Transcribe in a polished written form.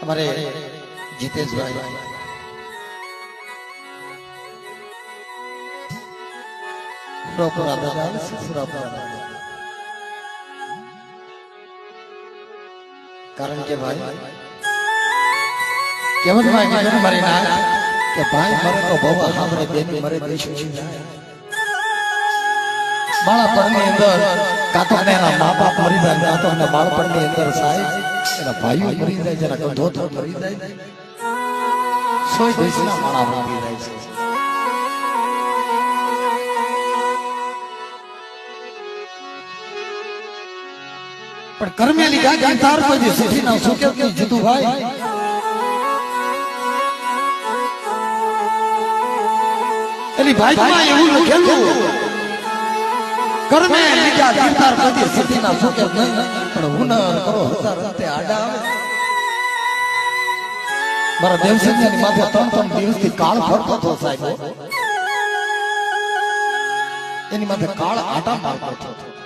हमारे जितेश भाई सुरापुरा दादा सुरापुरा दादा कारण के भाई केवन भाई के मरे ना के भाई मरे तो बाबा हमरे बेनी मरे देश बाळापण ની અંદર કાતો એના મા બાપ મરી જાય કાતો એના બાળપણ ની અંદર સાહેબ એના ભાઈઓ મરી જાય જેના કંધો મરી જાય સોય દેશના માણા મરી જાય છે પણ કર્મેલી ગાગી તાર કોઈ સુખી ના સુકે કે જીતુ ભાઈ એની ભાઈમાં એવું લખેલું कर्मे लीजा गिरदार कदी सिद्धि ना सुके नहीं पण हुनर करो हजार अंते आडा मारा देवसिंह ની માથે 3 દિવસ થી કાળ ફરતો હતો સાહેબ એની માથે કાળ આટા મારતો હતો